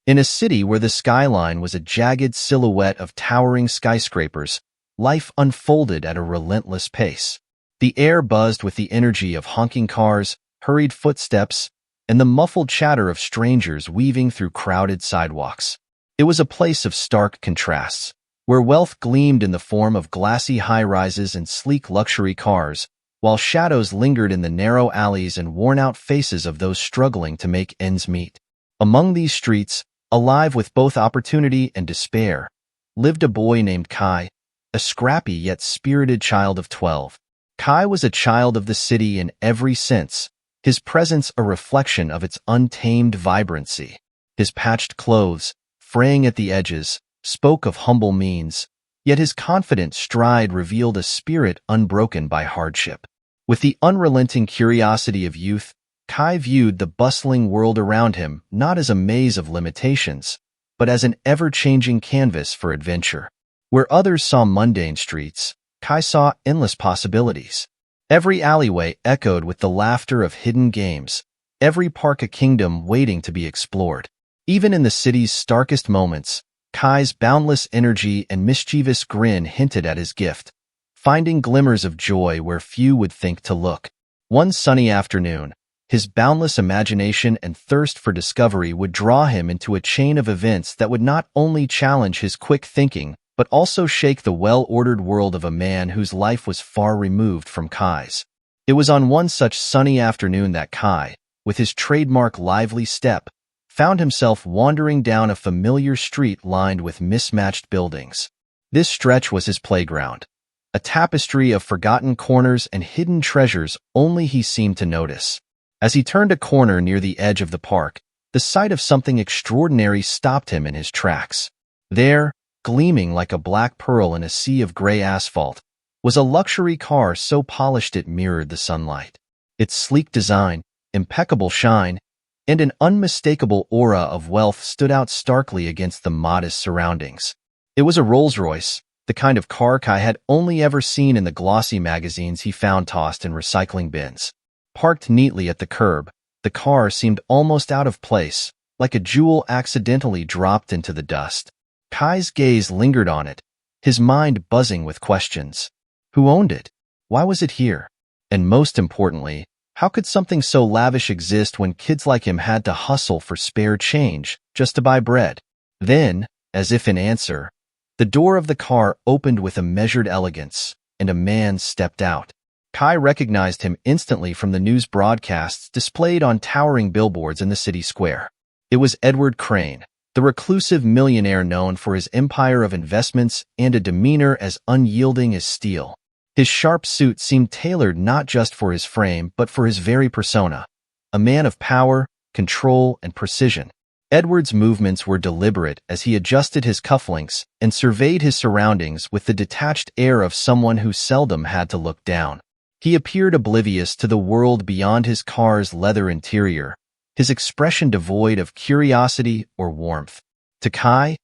In a city where the skyline was a jagged silhouette of towering skyscrapers, life unfolded at a relentless pace. The air buzzed with the energy of honking cars, hurried footsteps, and the muffled chatter of strangers weaving through crowded sidewalks. It was a place of stark contrasts, where wealth gleamed in the form of glassy high-rises and sleek luxury cars, while shadows lingered in the narrow alleys and worn-out faces of those struggling to make ends meet. Among these streets, alive with both opportunity and despair, lived a boy named Kai, a scrappy yet spirited child of 12. Kai was a child of the city in every sense, his presence a reflection of its untamed vibrancy. His patched clothes, fraying at the edges, spoke of humble means, yet his confident stride revealed a spirit unbroken by hardship. With the unrelenting curiosity of youth, Kai viewed the bustling world around him not as a maze of limitations, but as an ever-changing canvas for adventure. Where others saw mundane streets, Kai saw endless possibilities. Every alleyway echoed with the laughter of hidden games, every park a kingdom waiting to be explored. Even in the city's starkest moments, Kai's boundless energy and mischievous grin hinted at his gift, finding glimmers of joy where few would think to look. One sunny afternoon, his boundless imagination and thirst for discovery would draw him into a chain of events that would not only challenge his quick thinking, but also shake the well-ordered world of a man whose life was far removed from Kai's. It was on one such sunny afternoon that Kai, with his trademark lively step, found himself wandering down a familiar street lined with mismatched buildings. This stretch was his playground, a tapestry of forgotten corners and hidden treasures only he seemed to notice. As he turned a corner near the edge of the park, the sight of something extraordinary stopped him in his tracks. There, gleaming like a black pearl in a sea of gray asphalt, was a luxury car so polished it mirrored the sunlight. Its sleek design, impeccable shine, and an unmistakable aura of wealth stood out starkly against the modest surroundings. It was a Rolls-Royce, the kind of car Kai had only ever seen in the glossy magazines he found tossed in recycling bins. Parked neatly at the curb, the car seemed almost out of place, like a jewel accidentally dropped into the dust. Kai's gaze lingered on it, his mind buzzing with questions. Who owned it? Why was it here? And most importantly, how could something so lavish exist when kids like him had to hustle for spare change just to buy bread? Then, as if in answer, the door of the car opened with a measured elegance, and a man stepped out. Kai recognized him instantly from the news broadcasts displayed on towering billboards in the city square. It was Edward Crane, the reclusive millionaire known for his empire of investments and a demeanor as unyielding as steel. His sharp suit seemed tailored not just for his frame but for his very persona, a man of power, control, and precision. Edward's movements were deliberate as he adjusted his cufflinks and surveyed his surroundings with the detached air of someone who seldom had to look down. He appeared oblivious to the world beyond his car's leather interior, his expression devoid of curiosity or warmth. To Kai,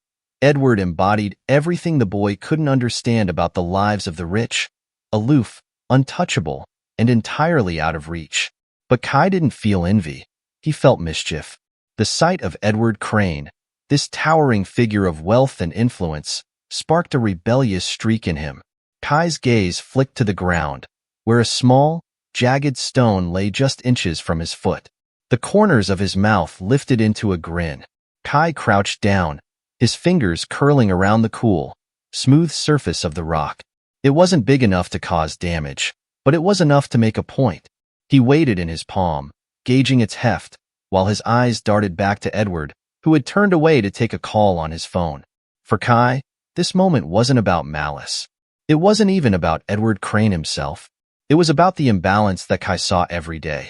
Edward embodied everything the boy couldn't understand about the lives of the rich, aloof, untouchable, and entirely out of reach. But Kai didn't feel envy. He felt mischief. The sight of Edward Crane, this towering figure of wealth and influence, sparked a rebellious streak in him. Kai's gaze flicked to the ground, where a small, jagged stone lay just inches from his foot. The corners of his mouth lifted into a grin. Kai crouched down, his fingers curling around the cool, smooth surface of the rock. It wasn't big enough to cause damage, but it was enough to make a point. He weighed it in his palm, gauging its heft, while his eyes darted back to Edward, who had turned away to take a call on his phone. For Kai, this moment wasn't about malice. It wasn't even about Edward Crane himself. It was about the imbalance that Kai saw every day.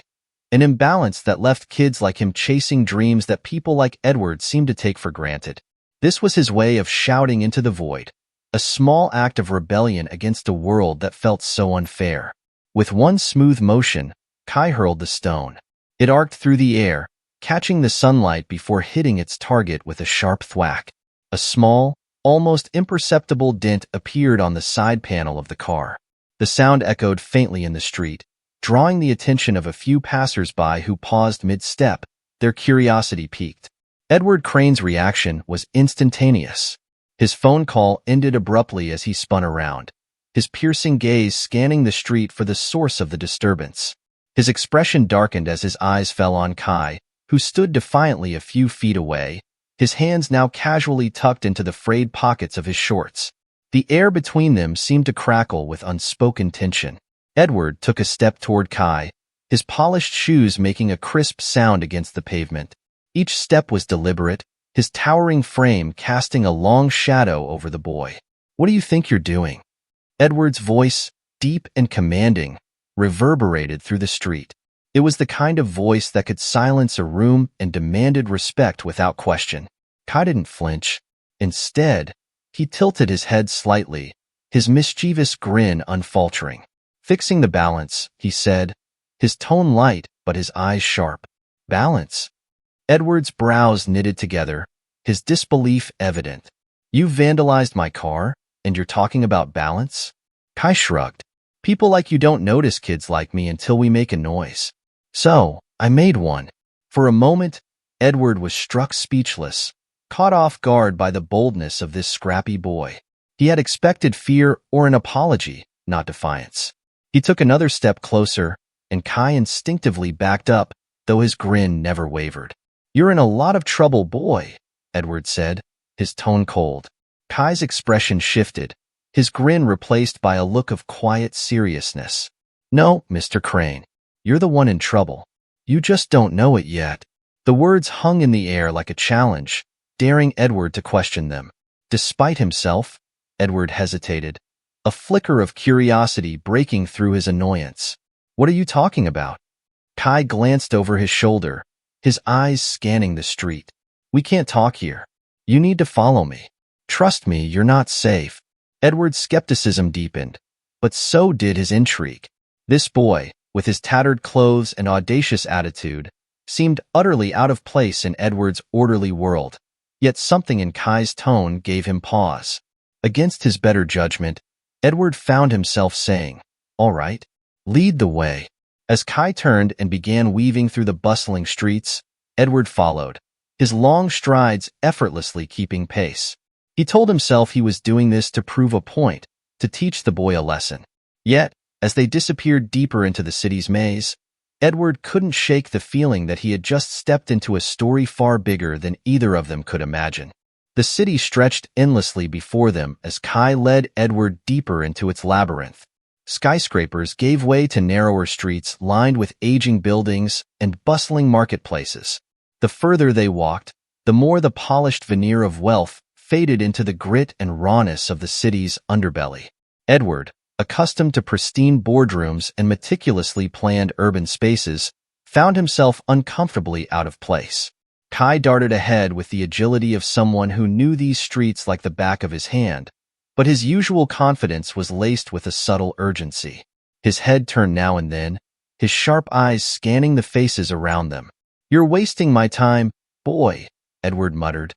An imbalance that left kids like him chasing dreams that people like Edward seemed to take for granted. This was his way of shouting into the void, a small act of rebellion against a world that felt so unfair. With one smooth motion, Kai hurled the stone. It arced through the air, catching the sunlight before hitting its target with a sharp thwack. A small, almost imperceptible dent appeared on the side panel of the car. The sound echoed faintly in the street, drawing the attention of a few passers-by who paused mid-step, their curiosity piqued. Edward Crane's reaction was instantaneous. His phone call ended abruptly as he spun around, his piercing gaze scanning the street for the source of the disturbance. His expression darkened as his eyes fell on Kai, who stood defiantly a few feet away, his hands now casually tucked into the frayed pockets of his shorts. The air between them seemed to crackle with unspoken tension. Edward took a step toward Kai, his polished shoes making a crisp sound against the pavement. Each step was deliberate, his towering frame casting a long shadow over the boy. "What do you think you're doing?" Edward's voice, deep and commanding, reverberated through the street. It was the kind of voice that could silence a room and demanded respect without question. Kai didn't flinch. Instead, he tilted his head slightly, his mischievous grin unfaltering. "Fixing the balance," he said, his tone light but his eyes sharp. "Balance?" Edward's brows knitted together, his disbelief evident. "You vandalized my car, and you're talking about balance?" Kai shrugged. "People like you don't notice kids like me until we make a noise. So, I made one." For a moment, Edward was struck speechless, caught off guard by the boldness of this scrappy boy. He had expected fear or an apology, not defiance. He took another step closer, and Kai instinctively backed up, though his grin never wavered. "You're in a lot of trouble, boy," Edward said, his tone cold. Kai's expression shifted, his grin replaced by a look of quiet seriousness. "No, Mr. Crane, you're the one in trouble. You just don't know it yet." The words hung in the air like a challenge, daring Edward to question them. Despite himself, Edward hesitated, a flicker of curiosity breaking through his annoyance. "What are you talking about?" Kai glanced over his shoulder, his eyes scanning the street. "We can't talk here. You need to follow me. Trust me, you're not safe." Edward's skepticism deepened, but so did his intrigue. This boy, with his tattered clothes and audacious attitude, seemed utterly out of place in Edward's orderly world, yet something in Kai's tone gave him pause. Against his better judgment, Edward found himself saying, "All right, lead the way." As Kai turned and began weaving through the bustling streets, Edward followed, his long strides effortlessly keeping pace. He told himself he was doing this to prove a point, to teach the boy a lesson. Yet, as they disappeared deeper into the city's maze, Edward couldn't shake the feeling that he had just stepped into a story far bigger than either of them could imagine. The city stretched endlessly before them as Kai led Edward deeper into its labyrinth. Skyscrapers gave way to narrower streets lined with aging buildings and bustling marketplaces. The further they walked, the more the polished veneer of wealth faded into the grit and rawness of the city's underbelly. Edward, accustomed to pristine boardrooms and meticulously planned urban spaces, found himself uncomfortably out of place. Kai darted ahead with the agility of someone who knew these streets like the back of his hand, but his usual confidence was laced with a subtle urgency. His head turned now and then, his sharp eyes scanning the faces around them. "You're wasting my time, boy," Edward muttered,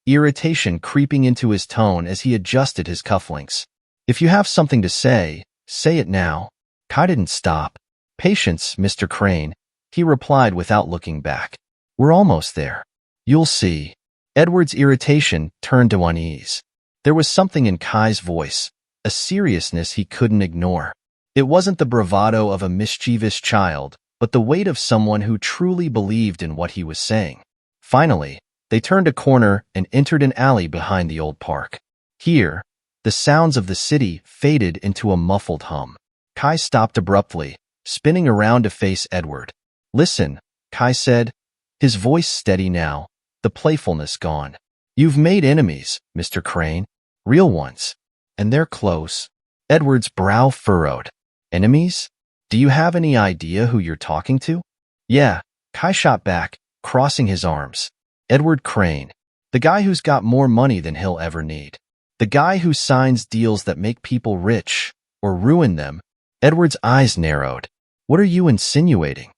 irritation creeping into his tone as he adjusted his cufflinks. "If you have something to say it now." Kai didn't stop. "Patience, Mr. Crane," he replied without looking back. "We're almost there. You'll see." Edward's irritation turned to unease. There was something in Kai's voice, a seriousness he couldn't ignore. It wasn't the bravado of a mischievous child, but the weight of someone who truly believed in what he was saying. Finally, they turned a corner and entered an alley behind the old park. Here, the sounds of the city faded into a muffled hum. Kai stopped abruptly, spinning around to face Edward. "Listen," Kai said, his voice steady now, the playfulness gone. "You've made enemies, Mr. Crane, real ones, and they're close." Edward's brow furrowed. "Enemies? Do you have any idea who you're talking to?" "Yeah," Kai shot back, crossing his arms. "Edward Crane, the guy who's got more money than he'll ever need. The guy who signs deals that make people rich, or ruin them." Edward's eyes narrowed. "What are you insinuating?"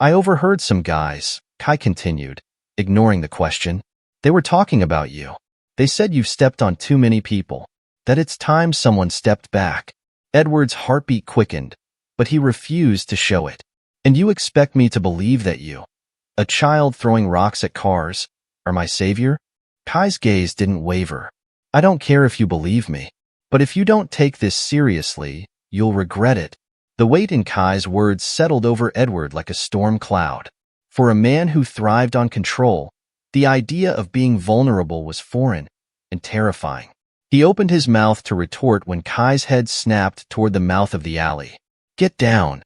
"I overheard some guys," Kai continued, ignoring the question. "They were talking about you. They said you've stepped on too many people, that it's time someone stepped back." Edward's heartbeat quickened, but he refused to show it. "And you expect me to believe that you, a child throwing rocks at cars, are my savior? Kai's gaze didn't waver. I don't care if you believe me, but if you don't take this seriously, you'll regret it. The weight in Kai's words settled over Edward like a storm cloud. For a man who thrived on control, the idea of being vulnerable was foreign and terrifying. He opened his mouth to retort when Kai's head snapped toward the mouth of the alley. Get down,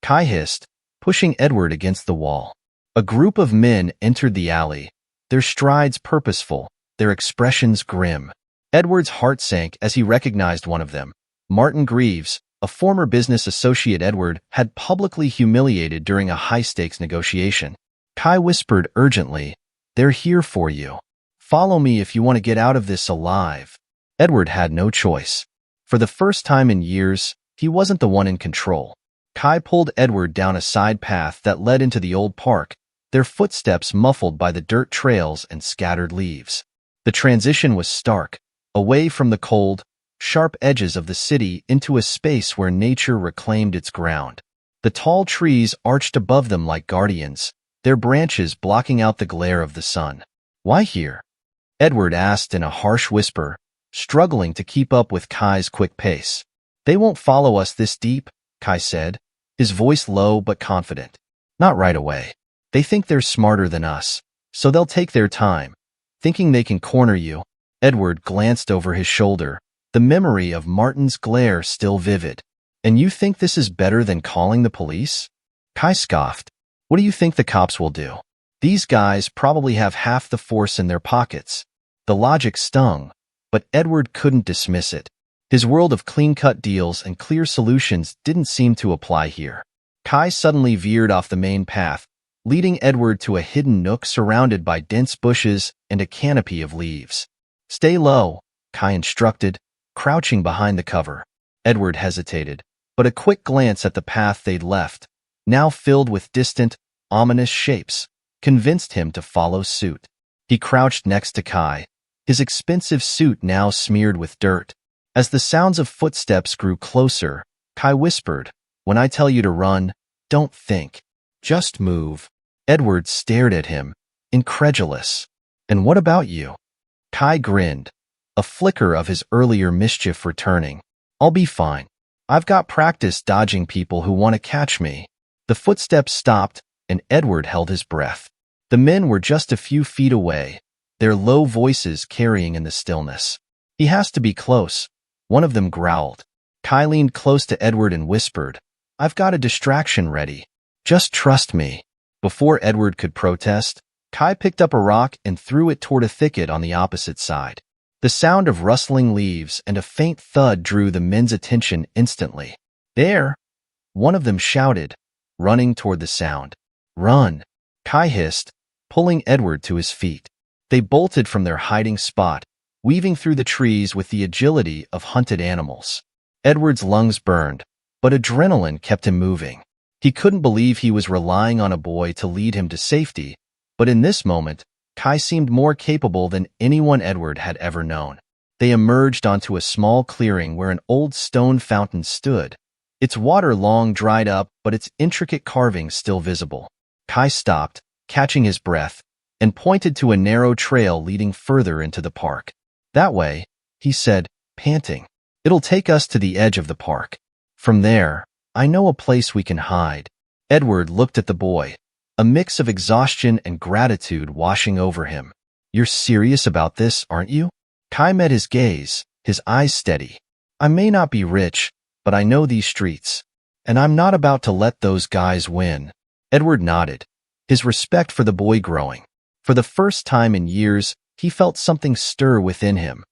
Kai hissed, pushing Edward against the wall. A group of men entered the alley, their strides purposeful, their expressions grim. Edward's heart sank as he recognized one of them, Martin Greaves, a former business associate Edward had publicly humiliated during a high-stakes negotiation. Kai whispered urgently, "They're here for you. Follow me if you want to get out of this alive." Edward had no choice. For the first time in years, he wasn't the one in control. Kai pulled Edward down a side path that led into the old park, their footsteps muffled by the dirt trails and scattered leaves. The transition was stark, away from the cold, sharp edges of the city into a space where nature reclaimed its ground. The tall trees arched above them like guardians, their branches blocking out the glare of the sun. "Why here?" Edward asked in a harsh whisper, struggling to keep up with Kai's quick pace. "They won't follow us this deep," Kai said, his voice low but confident. "Not right away. They think they're smarter than us, so they'll take their time, thinking they can corner you." Edward glanced over his shoulder, the memory of Martin's glare still vivid. "And you think this is better than calling the police?" Kai scoffed. "What do you think the cops will do? These guys probably have half the force in their pockets." The logic stung, but Edward couldn't dismiss it. His world of clean-cut deals and clear solutions didn't seem to apply here. Kai suddenly veered off the main path, leading Edward to a hidden nook surrounded by dense bushes and a canopy of leaves. "Stay low," Kai instructed, crouching behind the cover. Edward hesitated, but a quick glance at the path they'd left, now filled with distant, ominous shapes, convinced him to follow suit. He crouched next to Kai, his expensive suit now smeared with dirt. As the sounds of footsteps grew closer, Kai whispered, "When I tell you to run, don't think. Just move." Edward stared at him, incredulous. "And what about you?" Kai grinned, a flicker of his earlier mischief returning. "I'll be fine. I've got practice dodging people who want to catch me." The footsteps stopped, and Edward held his breath. The men were just a few feet away, their low voices carrying in the stillness. "He has to be close," one of them growled. Kai leaned close to Edward and whispered, "I've got a distraction ready. Just trust me." Before Edward could protest, Kai picked up a rock and threw it toward a thicket on the opposite side. The sound of rustling leaves and a faint thud drew the men's attention instantly. "There!" one of them shouted, running toward the sound. "Run!" Kai hissed, pulling Edward to his feet. They bolted from their hiding spot, weaving through the trees with the agility of hunted animals. Edward's lungs burned, but adrenaline kept him moving. He couldn't believe he was relying on a boy to lead him to safety, but in this moment, Kai seemed more capable than anyone Edward had ever known. They emerged onto a small clearing where an old stone fountain stood, its water long dried up but its intricate carvings still visible. Kai stopped, catching his breath, and pointed to a narrow trail leading further into the park. "That way," he said, panting. "It'll take us to the edge of the park. From there, I know a place we can hide." Edward looked at the boy, a mix of exhaustion and gratitude washing over him. "You're serious about this, aren't you?" Kai met his gaze, his eyes steady. "I may not be rich, but I know these streets, and I'm not about to let those guys win." Edward nodded, his respect for the boy growing. For the first time in years, he felt something stir within him,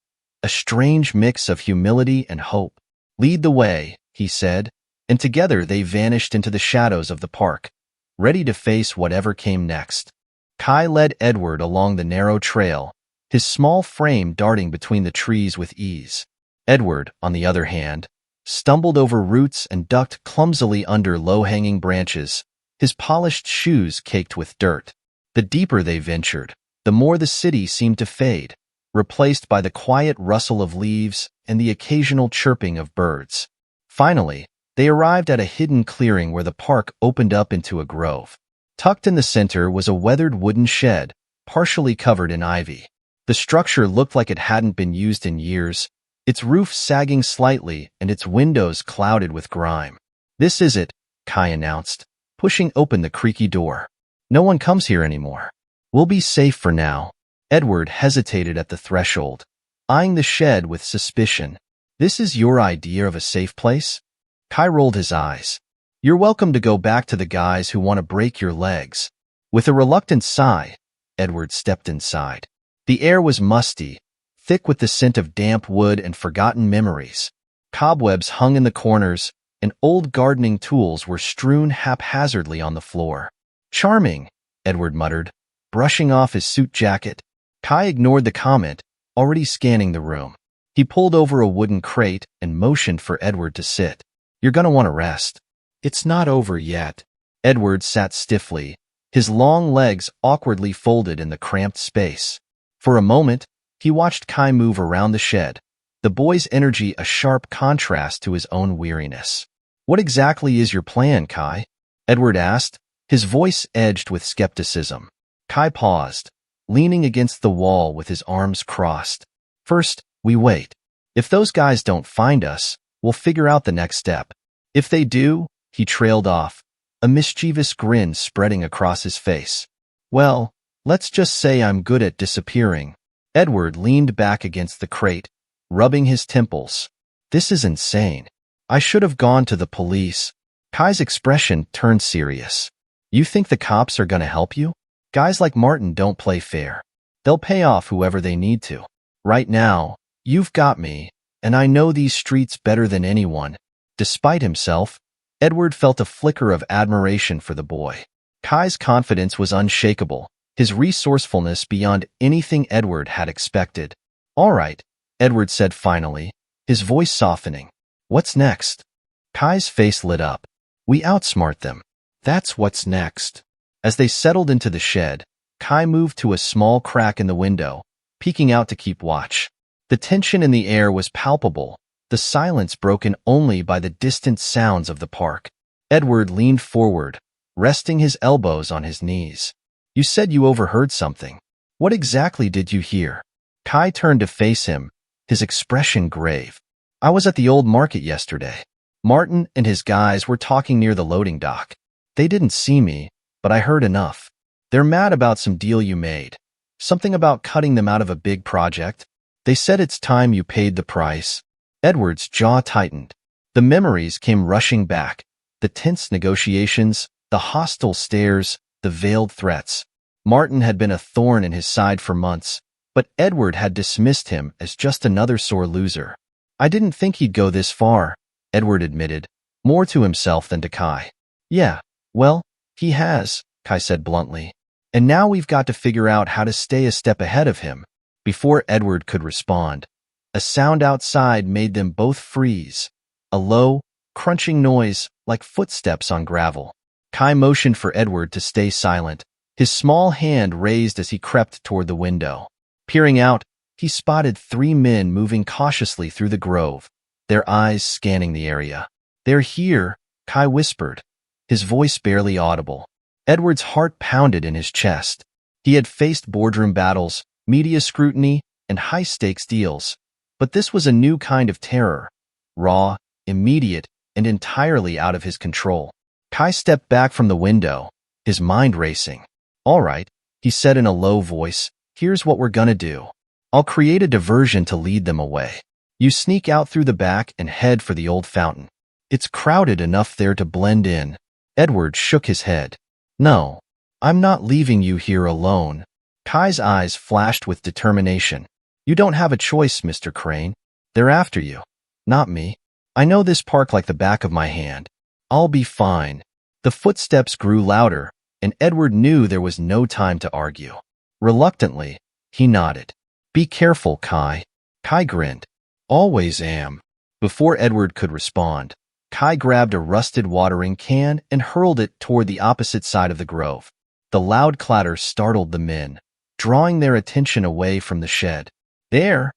a strange mix of humility and hope. "Lead the way," he said, and together they vanished into the shadows of the park, ready to face whatever came next. Kai led Edward along the narrow trail, his small frame darting between the trees with ease. Edward, on the other hand, stumbled over roots and ducked clumsily under low-hanging branches, his polished shoes caked with dirt. The deeper they ventured, the more the city seemed to fade, replaced by the quiet rustle of leaves and the occasional chirping of birds. Finally, they arrived at a hidden clearing where the park opened up into a grove. Tucked in the center was a weathered wooden shed, partially covered in ivy. The structure looked like it hadn't been used in years, its roof sagging slightly and its windows clouded with grime. "This is it," Kai announced, pushing open the creaky door. "No one comes here anymore. We'll be safe for now." Edward hesitated at the threshold, eyeing the shed with suspicion. "This is your idea of a safe place?" Kai rolled his eyes. "You're welcome to go back to the guys who want to break your legs." With a reluctant sigh, Edward stepped inside. The air was musty, thick with the scent of damp wood and forgotten memories. Cobwebs hung in the corners, and old gardening tools were strewn haphazardly on the floor. "Charming," Edward muttered, brushing off his suit jacket. Kai ignored the comment, already scanning the room. He pulled over a wooden crate and motioned for Edward to sit. "You're gonna want to rest." "It's not over yet." Edward sat stiffly, his long legs awkwardly folded in the cramped space. For a moment, he watched Kai move around the shed, the boy's energy a sharp contrast to his own weariness. "What exactly is your plan, Kai?" Edward asked, his voice edged with skepticism. Kai paused, leaning against the wall with his arms crossed. "First, we wait. If those guys don't find us, we'll figure out the next step. If they do," he trailed off, a mischievous grin spreading across his face. "Well, let's just say I'm good at disappearing." Edward leaned back against the crate, rubbing his temples. "This is insane. I should have gone to the police." Kai's expression turned serious. "You think the cops are gonna help you? Guys like Martin don't play fair. They'll pay off whoever they need to. Right now, you've got me, and I know these streets better than anyone." Despite himself, Edward felt a flicker of admiration for the boy. Kai's confidence was unshakable, his resourcefulness beyond anything Edward had expected. "All right," Edward said finally, his voice softening. "What's next?" Kai's face lit up. "We outsmart them. That's what's next." As they settled into the shed, Kai moved to a small crack in the window, peeking out to keep watch. The tension in the air was palpable, the silence broken only by the distant sounds of the park. Edward leaned forward, resting his elbows on his knees. "You said you overheard something. What exactly did you hear?" Kai turned to face him, his expression grave. "I was at the old market yesterday. Martin and his guys were talking near the loading dock. They didn't see me, but I heard enough. They're mad about some deal you made. Something about cutting them out of a big project. They said it's time you paid the price." Edward's jaw tightened. The memories came rushing back, the tense negotiations, the hostile stares, the veiled threats. Martin had been a thorn in his side for months, but Edward had dismissed him as just another sore loser. "I didn't think he'd go this far," Edward admitted, more to himself than to Kai. "Yeah, well, he has," Kai said bluntly. "And now we've got to figure out how to stay a step ahead of him." Before Edward could respond, a sound outside made them both freeze, a low, crunching noise like footsteps on gravel. Kai motioned for Edward to stay silent, his small hand raised as he crept toward the window. Peering out, he spotted 3 men moving cautiously through the grove, their eyes scanning the area. "They're here," Kai whispered, his voice barely audible. Edward's heart pounded in his chest. He had faced boardroom battles, media scrutiny, and high-stakes deals, but this was a new kind of terror, raw, immediate, and entirely out of his control. Kai stepped back from the window, his mind racing. "All right," he said in a low voice, "here's what we're gonna do. I'll create a diversion to lead them away. You sneak out through the back and head for the old fountain. It's crowded enough there to blend in." Edward shook his head. "No, I'm not leaving you here alone." Kai's eyes flashed with determination. "You don't have a choice, Mr. Crane. They're after you, not me. I know this park like the back of my hand. I'll be fine." The footsteps grew louder, and Edward knew there was no time to argue. Reluctantly, he nodded. "Be careful, Kai." Kai grinned. "Always am." Before Edward could respond, Kai grabbed a rusted watering can and hurled it toward the opposite side of the grove. The loud clatter startled the men, drawing their attention away from the shed. "There!"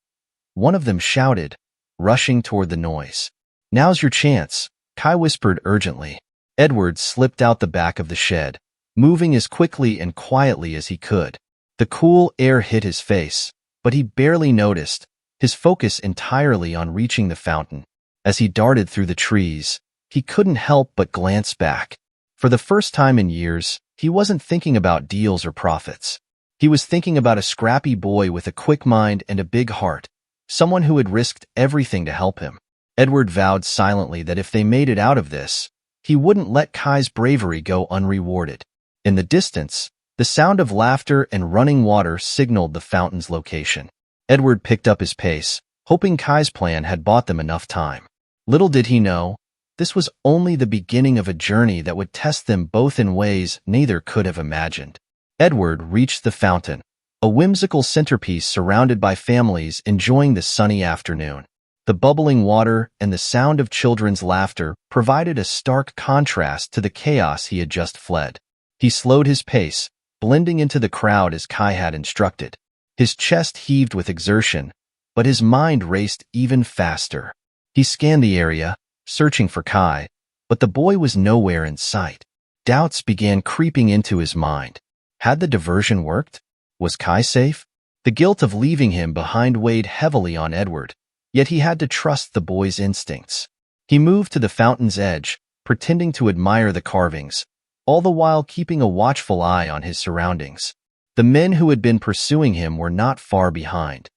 one of them shouted, rushing toward the noise. "Now's your chance," Kai whispered urgently. Edward slipped out the back of the shed, moving as quickly and quietly as he could. The cool air hit his face, but he barely noticed, his focus entirely on reaching the fountain. As he darted through the trees, he couldn't help but glance back. For the first time in years, he wasn't thinking about deals or profits. He was thinking about a scrappy boy with a quick mind and a big heart, someone who had risked everything to help him. Edward vowed silently that if they made it out of this, he wouldn't let Kai's bravery go unrewarded. In the distance, the sound of laughter and running water signaled the fountain's location. Edward picked up his pace, hoping Kai's plan had bought them enough time. Little did he know, this was only the beginning of a journey that would test them both in ways neither could have imagined. Edward reached the fountain, a whimsical centerpiece surrounded by families enjoying the sunny afternoon. The bubbling water and the sound of children's laughter provided a stark contrast to the chaos he had just fled. He slowed his pace, blending into the crowd as Kai had instructed. His chest heaved with exertion, but his mind raced even faster. He scanned the area, searching for Kai, but the boy was nowhere in sight. Doubts began creeping into his mind. Had the diversion worked? Was Kai safe? The guilt of leaving him behind weighed heavily on Edward, yet he had to trust the boy's instincts. He moved to the fountain's edge, pretending to admire the carvings, all the while keeping a watchful eye on his surroundings. The men who had been pursuing him were not far behind.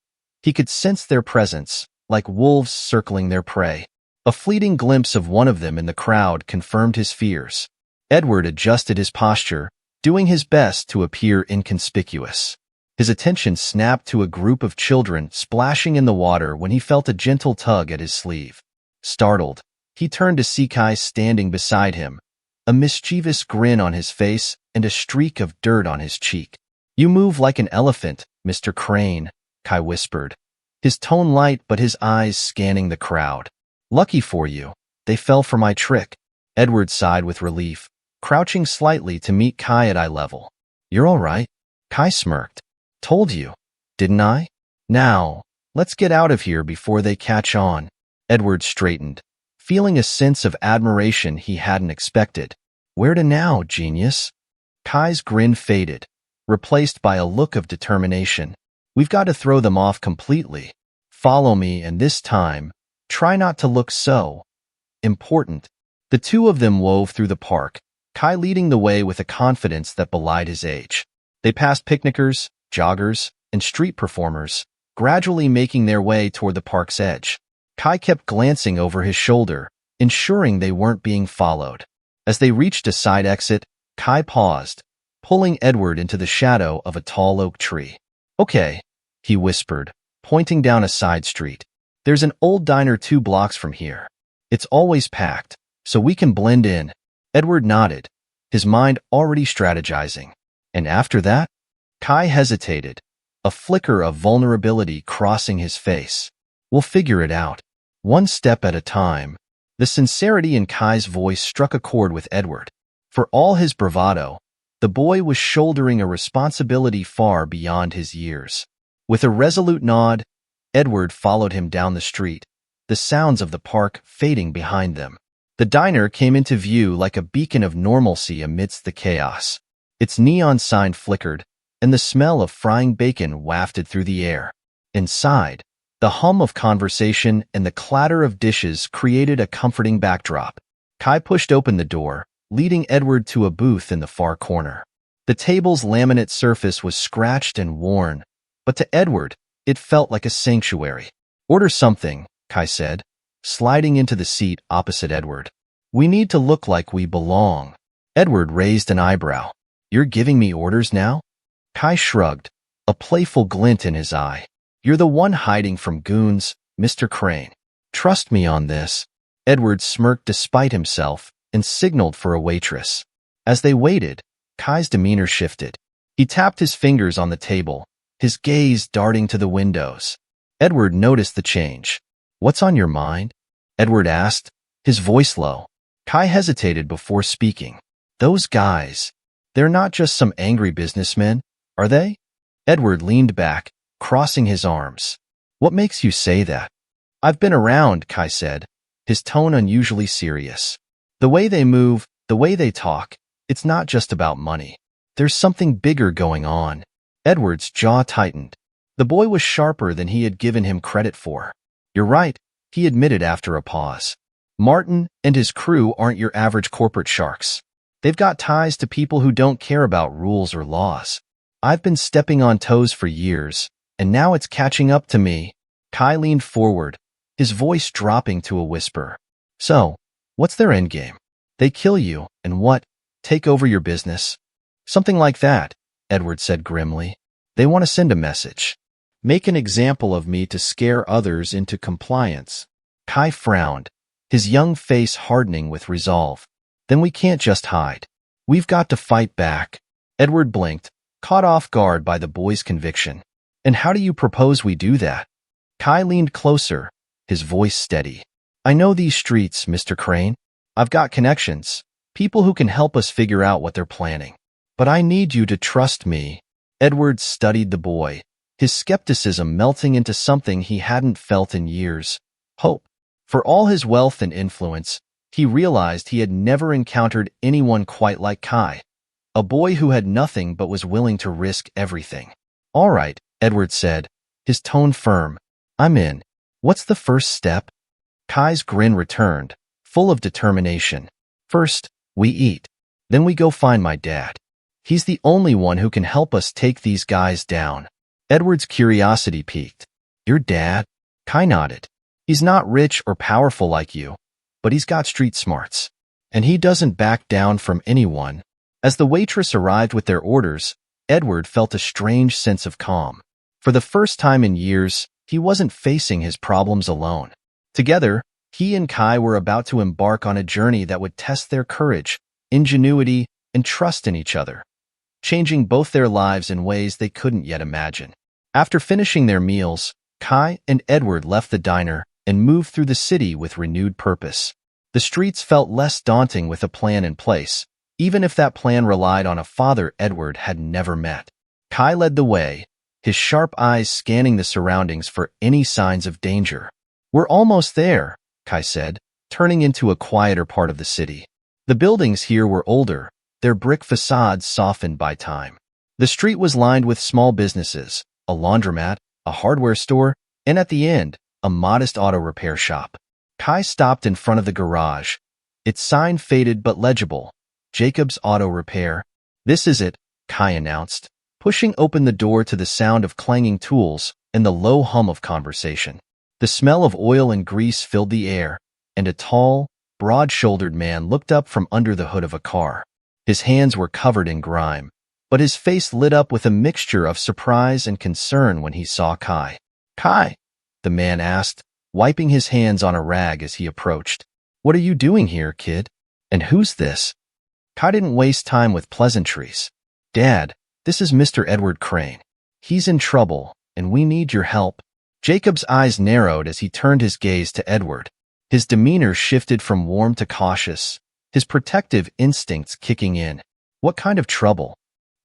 He could sense their presence, like wolves circling their prey. A fleeting glimpse of one of them in the crowd confirmed his fears. Edward adjusted his posture, doing his best to appear inconspicuous. His attention snapped to a group of children splashing in the water when he felt a gentle tug at his sleeve. Startled, he turned to see Kai standing beside him, a mischievous grin on his face and a streak of dirt on his cheek. "You move like an elephant, Mr. Crane," Kai whispered, his tone light but his eyes scanning the crowd. "Lucky for you, they fell for my trick." Edward sighed with relief, crouching slightly to meet Kai at eye level. "You're all right," Kai smirked. "Told you, didn't I? Now, let's get out of here before they catch on." Edward straightened, feeling a sense of admiration he hadn't expected. "Where to now, genius?" Kai's grin faded, replaced by a look of determination. "We've got to throw them off completely. Follow me, and this time, try not to look so important." The two of them wove through the park, Kai leading the way with a confidence that belied his age. They passed picnickers, joggers, and street performers, gradually making their way toward the park's edge. Kai kept glancing over his shoulder, ensuring they weren't being followed. As they reached a side exit, Kai paused, pulling Edward into the shadow of a tall oak tree. "Okay," he whispered, pointing down a side street. "There's an old diner 2 blocks from here. It's always packed, so we can blend in." Edward nodded, his mind already strategizing. "And after that?" Kai hesitated, a flicker of vulnerability crossing his face. "We'll figure it out, one step at a time." The sincerity in Kai's voice struck a chord with Edward. For all his bravado, the boy was shouldering a responsibility far beyond his years. With a resolute nod, Edward followed him down the street, the sounds of the park fading behind them. The diner came into view like a beacon of normalcy amidst the chaos. Its neon sign flickered, and the smell of frying bacon wafted through the air. Inside, the hum of conversation and the clatter of dishes created a comforting backdrop. Kai pushed open the door, leading Edward to a booth in the far corner. The table's laminate surface was scratched and worn, but to Edward, it felt like a sanctuary. "Order something," Kai said, sliding into the seat opposite Edward. "We need to look like we belong." Edward raised an eyebrow. "You're giving me orders now?" Kai shrugged, a playful glint in his eye. "You're the one hiding from goons, Mr. Crane. Trust me on this." Edward smirked despite himself and signaled for a waitress. As they waited, Kai's demeanor shifted. He tapped his fingers on the table, his gaze darting to the windows. Edward noticed the change. "What's on your mind?" Edward asked, his voice low. Kai hesitated before speaking. "Those guys, they're not just some angry businessmen, are they?" Edward leaned back, crossing his arms. "What makes you say that?" "I've been around," Kai said, his tone unusually serious. "The way they move, the way they talk, it's not just about money. There's something bigger going on." Edward's jaw tightened. The boy was sharper than he had given him credit for. You're right, he admitted after a pause. Martin and his crew aren't your average corporate sharks. They've got ties to people who don't care about rules or laws. I've been stepping on toes for years, and now it's catching up to me. Kai leaned forward, his voice dropping to a whisper. So, what's their endgame? They kill you, and what? Take over your business? Something like that, Edward said grimly. They want to send a message. Make an example of me to scare others into compliance. Kai frowned, his young face hardening with resolve. Then we can't just hide. We've got to fight back. Edward blinked, caught off guard by the boy's conviction. And how do you propose we do that? Kai leaned closer, his voice steady. I know these streets, Mr. Crane. I've got connections, people who can help us figure out what they're planning. But I need you to trust me. Edward studied the boy, his skepticism melting into something he hadn't felt in years. Hope. For all his wealth and influence, he realized he had never encountered anyone quite like Kai, a boy who had nothing but was willing to risk everything. All right, Edward said, his tone firm. I'm in. What's the first step? Kai's grin returned, full of determination. First, we eat. Then we go find my dad. He's the only one who can help us take these guys down. Edward's curiosity piqued. Your dad? Kai nodded. He's not rich or powerful like you, but he's got street smarts. And he doesn't back down from anyone. As the waitress arrived with their orders, Edward felt a strange sense of calm. For the first time in years, he wasn't facing his problems alone. Together, he and Kai were about to embark on a journey that would test their courage, ingenuity, and trust in each other, changing both their lives in ways they couldn't yet imagine. After finishing their meals, Kai and Edward left the diner and moved through the city with renewed purpose. The streets felt less daunting with a plan in place, even if that plan relied on a father Edward had never met. Kai led the way, his sharp eyes scanning the surroundings for any signs of danger. We're almost there, Kai said, turning into a quieter part of the city. The buildings here were older, their brick facades softened by time. The street was lined with small businesses, a laundromat, a hardware store, and at the end, a modest auto repair shop. Kai stopped in front of the garage. Its sign faded but legible. Jacob's Auto Repair. This is it, Kai announced, pushing open the door to the sound of clanging tools and the low hum of conversation. The smell of oil and grease filled the air, and a tall, broad-shouldered man looked up from under the hood of a car. His hands were covered in grime, but his face lit up with a mixture of surprise and concern when he saw Kai. Kai, the man asked, wiping his hands on a rag as he approached. What are you doing here, kid? And who's this? Kai didn't waste time with pleasantries. Dad, this is Mr. Edward Crane. He's in trouble, and we need your help. Jacob's eyes narrowed as he turned his gaze to Edward. His demeanor shifted from warm to cautious, his protective instincts kicking in. What kind of trouble?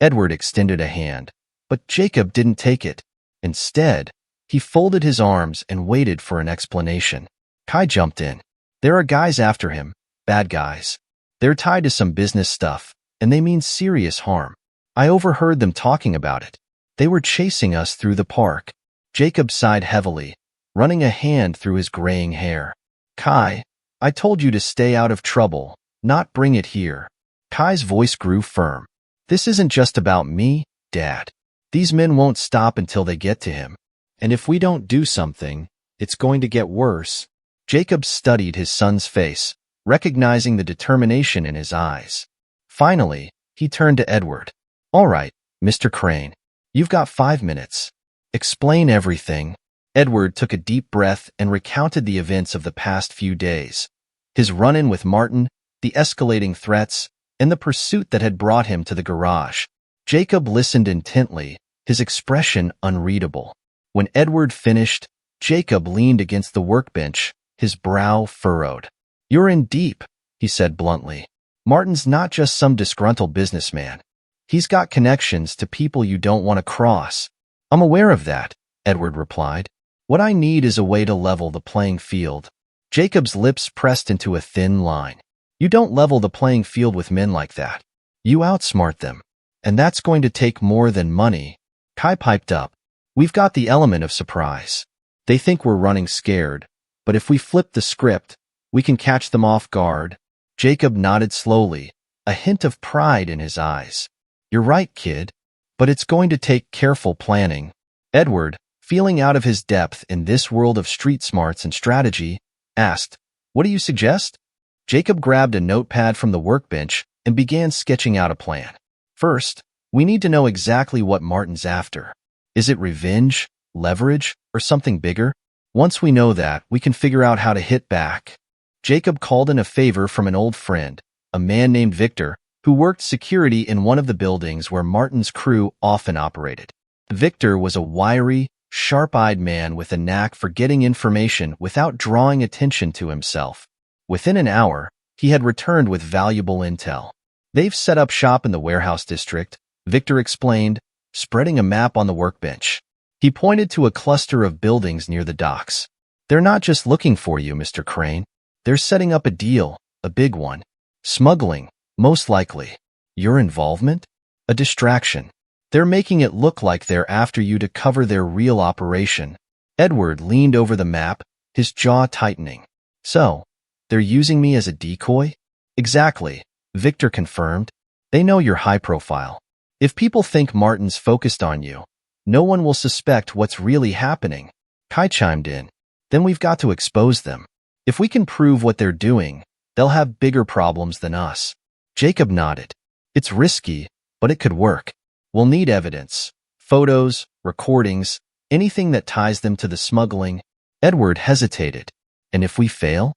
Edward extended a hand, but Jacob didn't take it. Instead, he folded his arms and waited for an explanation. Kai jumped in. There are guys after him, bad guys. They're tied to some business stuff, and they mean serious harm. I overheard them talking about it. They were chasing us through the park. Jacob sighed heavily, running a hand through his graying hair. Kai, I told you to stay out of trouble, not bring it here. Kai's voice grew firm. This isn't just about me, Dad. These men won't stop until they get to him. And if we don't do something, it's going to get worse. Jacob studied his son's face, recognizing the determination in his eyes. Finally, he turned to Edward. All right, Mr. Crane, you've got 5 minutes. Explain everything. Edward took a deep breath and recounted the events of the past few days. His run-in with Martin, the escalating threats, and the pursuit that had brought him to the garage. Jacob listened intently, his expression unreadable. When Edward finished, Jacob leaned against the workbench, his brow furrowed. You're in deep, he said bluntly. Martin's not just some disgruntled businessman. He's got connections to people you don't want to cross. I'm aware of that, Edward replied. What I need is a way to level the playing field. Jacob's lips pressed into a thin line. You don't level the playing field with men like that. You outsmart them. And that's going to take more than money. Kai piped up. We've got the element of surprise. They think we're running scared, but if we flip the script, we can catch them off guard. Jacob nodded slowly, a hint of pride in his eyes. You're right, kid, but it's going to take careful planning. Edward, feeling out of his depth in this world of street smarts and strategy, asked, What do you suggest? Jacob grabbed a notepad from the workbench and began sketching out a plan. First, we need to know exactly what Martin's after. Is it revenge, leverage, or something bigger? Once we know that, we can figure out how to hit back. Jacob called in a favor from an old friend, a man named Victor, who worked security in one of the buildings where Martin's crew often operated. Victor was a wiry, sharp-eyed man with a knack for getting information without drawing attention to himself. Within an hour, he had returned with valuable intel. They've set up shop in the warehouse district, Victor explained, spreading a map on the workbench. He pointed to a cluster of buildings near the docks. They're not just looking for you, Mr. Crane. They're setting up a deal, a big one. Smuggling, most likely. Your involvement? A distraction. They're making it look like they're after you to cover their real operation. Edward leaned over the map, his jaw tightening. So, they're using me as a decoy? Exactly, Victor confirmed. They know you're high profile. If people think Martin's focused on you, no one will suspect what's really happening. Kai chimed in. Then we've got to expose them. If we can prove what they're doing, they'll have bigger problems than us. Jacob nodded. It's risky, but it could work. We'll need evidence. Photos, recordings, anything that ties them to the smuggling. Edward hesitated. And if we fail?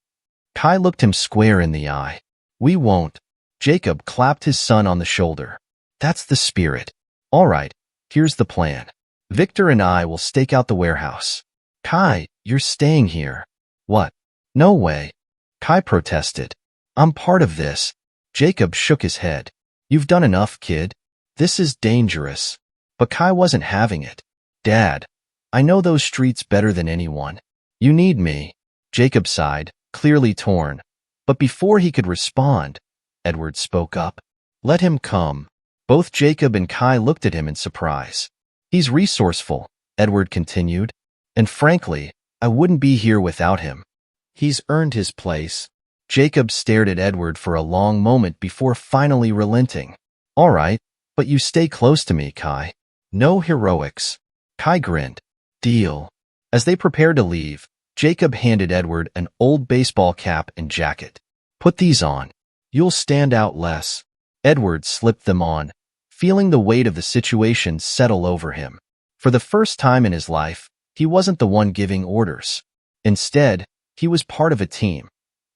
Kai looked him square in the eye. We won't. Jacob clapped his son on the shoulder. That's the spirit. All right, here's the plan. Victor and I will stake out the warehouse. Kai, you're staying here. What? No way. Kai protested. I'm part of this. Jacob shook his head. You've done enough, kid. This is dangerous. But Kai wasn't having it. Dad, I know those streets better than anyone. You need me. Jacob sighed, clearly torn. But before he could respond, Edward spoke up. Let him come. Both Jacob and Kai looked at him in surprise. He's resourceful, Edward continued, and frankly, I wouldn't be here without him. He's earned his place. Jacob stared at Edward for a long moment before finally relenting. All right, but you stay close to me, Kai. No heroics. Kai grinned. Deal. As they prepared to leave, Jacob handed Edward an old baseball cap and jacket. Put these on. You'll stand out less. Edward slipped them on, feeling the weight of the situation settle over him. For the first time in his life, he wasn't the one giving orders. Instead, he was part of a team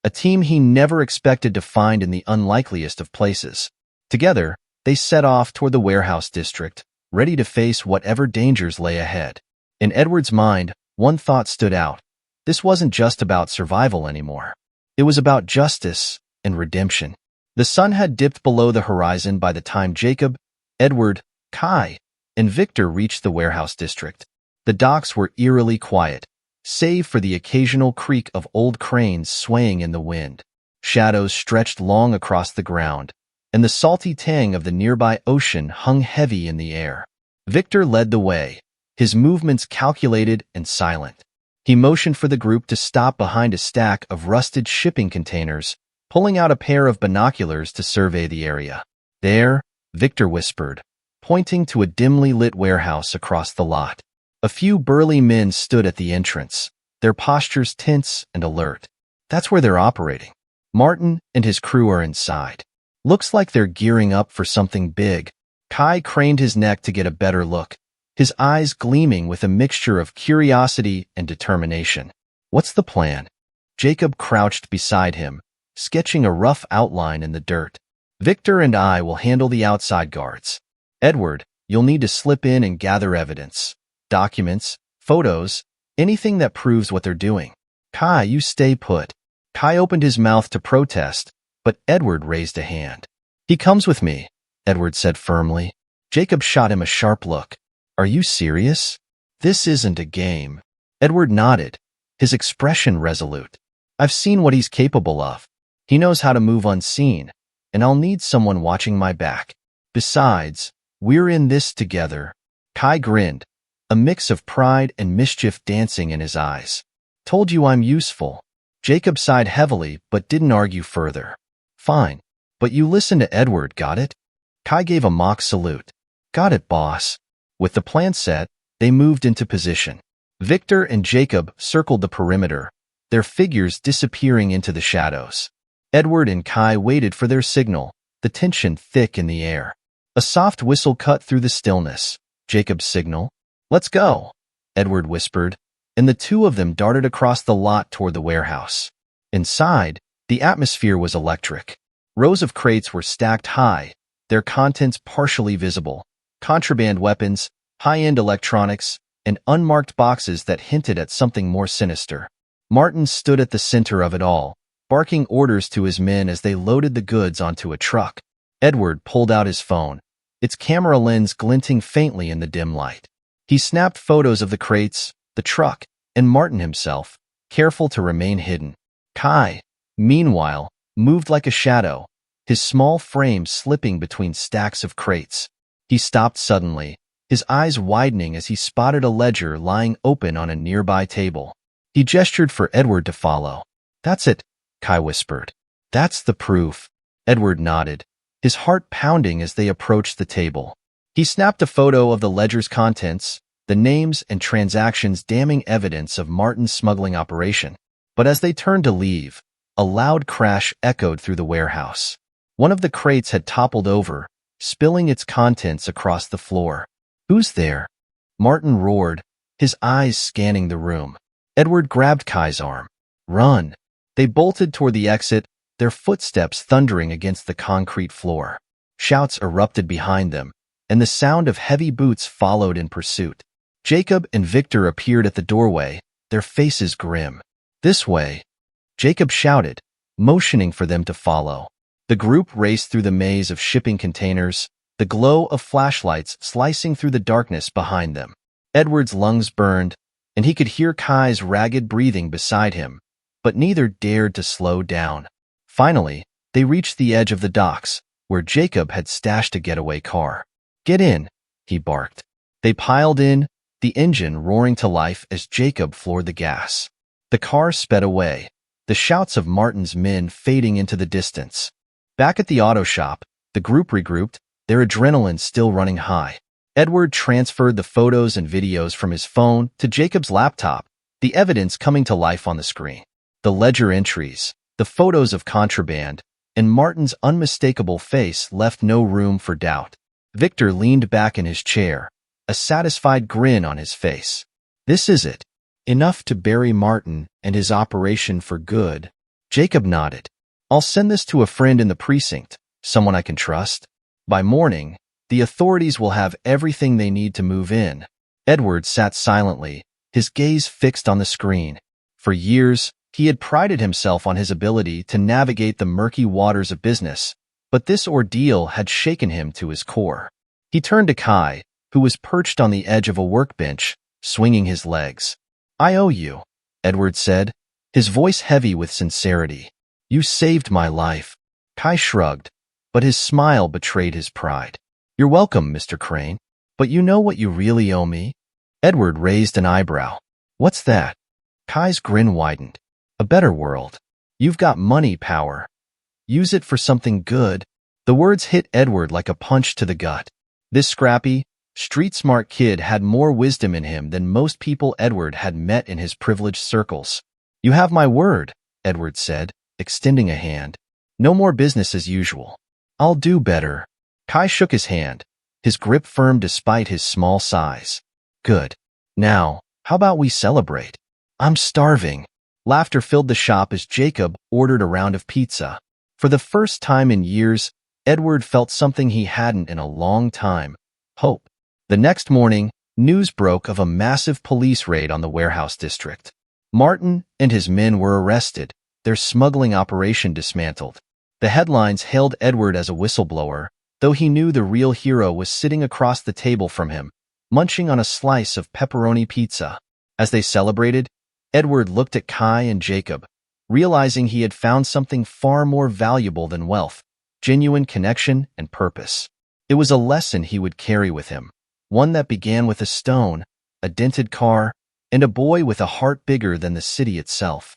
he never expected to find in the unlikeliest of places. Together, they set off toward the warehouse district, ready to face whatever dangers lay ahead. In Edward's mind, one thought stood out. This wasn't just about survival anymore. It was about justice and redemption. The sun had dipped below the horizon by the time Jacob, Edward, Kai, and Victor reached the warehouse district. The docks were eerily quiet, save for the occasional creak of old cranes swaying in the wind. Shadows stretched long across the ground, and the salty tang of the nearby ocean hung heavy in the air. Victor led the way, his movements calculated and silent. He motioned for the group to stop behind a stack of rusted shipping containers, pulling out a pair of binoculars to survey the area. There, Victor whispered, pointing to a dimly lit warehouse across the lot. A few burly men stood at the entrance, their postures tense and alert. That's where they're operating. Martin and his crew are inside. Looks like they're gearing up for something big. Kai craned his neck to get a better look, his eyes gleaming with a mixture of curiosity and determination. What's the plan? Jacob crouched beside him, sketching a rough outline in the dirt. Victor and I will handle the outside guards. Edward, you'll need to slip in and gather evidence. Documents, photos, anything that proves what they're doing. Kai, you stay put. Kai opened his mouth to protest, but Edward raised a hand. He comes with me, Edward said firmly. Jacob shot him a sharp look. Are you serious? This isn't a game. Edward nodded, his expression resolute. I've seen what he's capable of. He knows how to move unseen, and I'll need someone watching my back. Besides, we're in this together. Kai grinned, a mix of pride and mischief dancing in his eyes. Told you I'm useful. Jacob sighed heavily but didn't argue further. Fine, but you listen to Edward, got it? Kai gave a mock salute. Got it, boss. With the plan set, they moved into position. Victor and Jacob circled the perimeter, their figures disappearing into the shadows. Edward and Kai waited for their signal, the tension thick in the air. A soft whistle cut through the stillness. Jacob's signal? Let's go, Edward whispered, and the two of them darted across the lot toward the warehouse. Inside, the atmosphere was electric. Rows of crates were stacked high, their contents partially visible. Contraband weapons, high-end electronics, and unmarked boxes that hinted at something more sinister. Martin stood at the center of it all, barking orders to his men as they loaded the goods onto a truck. Edward pulled out his phone, its camera lens glinting faintly in the dim light. He snapped photos of the crates, the truck, and Martin himself, careful to remain hidden. Kai, meanwhile, moved like a shadow, his small frame slipping between stacks of crates. He stopped suddenly, his eyes widening as he spotted a ledger lying open on a nearby table. He gestured for Edward to follow. That's it, Kai whispered. That's the proof. Edward nodded, his heart pounding as they approached the table. He snapped a photo of the ledger's contents, the names and transactions damning evidence of Martin's smuggling operation. But as they turned to leave, a loud crash echoed through the warehouse. One of the crates had toppled over, spilling its contents across the floor. Who's there? Martin roared, his eyes scanning the room. Edward grabbed Kai's arm. Run! They bolted toward the exit, their footsteps thundering against the concrete floor. Shouts erupted behind them, and the sound of heavy boots followed in pursuit. Jacob and Victor appeared at the doorway, their faces grim. This way, Jacob shouted, motioning for them to follow. The group raced through the maze of shipping containers, the glow of flashlights slicing through the darkness behind them. Edward's lungs burned, and he could hear Kai's ragged breathing beside him, but neither dared to slow down. Finally, they reached the edge of the docks, where Jacob had stashed a getaway car. Get in, he barked. They piled in, the engine roaring to life as Jacob floored the gas. The car sped away, the shouts of Martin's men fading into the distance. Back at the auto shop, the group regrouped, their adrenaline still running high. Edward transferred the photos and videos from his phone to Jacob's laptop, the evidence coming to life on the screen. The ledger entries, the photos of contraband, and Martin's unmistakable face left no room for doubt. Victor leaned back in his chair, a satisfied grin on his face. This is it. Enough to bury Martin and his operation for good. Jacob nodded. I'll send this to a friend in the precinct, someone I can trust. By morning, the authorities will have everything they need to move in. Edward sat silently, his gaze fixed on the screen. For years, he had prided himself on his ability to navigate the murky waters of business, but this ordeal had shaken him to his core. He turned to Kai, who was perched on the edge of a workbench, swinging his legs. I owe you, Edward said, his voice heavy with sincerity. You saved my life. Kai shrugged, but his smile betrayed his pride. You're welcome, Mr. Crane. But you know what you really owe me? Edward raised an eyebrow. What's that? Kai's grin widened. A better world. You've got money power. Use it for something good. The words hit Edward like a punch to the gut. This scrappy, street-smart kid had more wisdom in him than most people Edward had met in his privileged circles. You have my word, Edward said, extending a hand. No more business as usual. I'll do better. Kai shook his hand, his grip firm despite his small size. Good. Now, how about we celebrate? I'm starving. Laughter filled the shop as Jacob ordered a round of pizza. For the first time in years, Edward felt something he hadn't in a long time. Hope. The next morning, news broke of a massive police raid on the warehouse district. Martin and his men were arrested, their smuggling operation dismantled. The headlines hailed Edward as a whistleblower, though he knew the real hero was sitting across the table from him, munching on a slice of pepperoni pizza. As they celebrated, Edward looked at Kai and Jacob, realizing he had found something far more valuable than wealth, genuine connection and purpose. It was a lesson he would carry with him. one that began with a stone, a dented car, and a boy with a heart bigger than the city itself.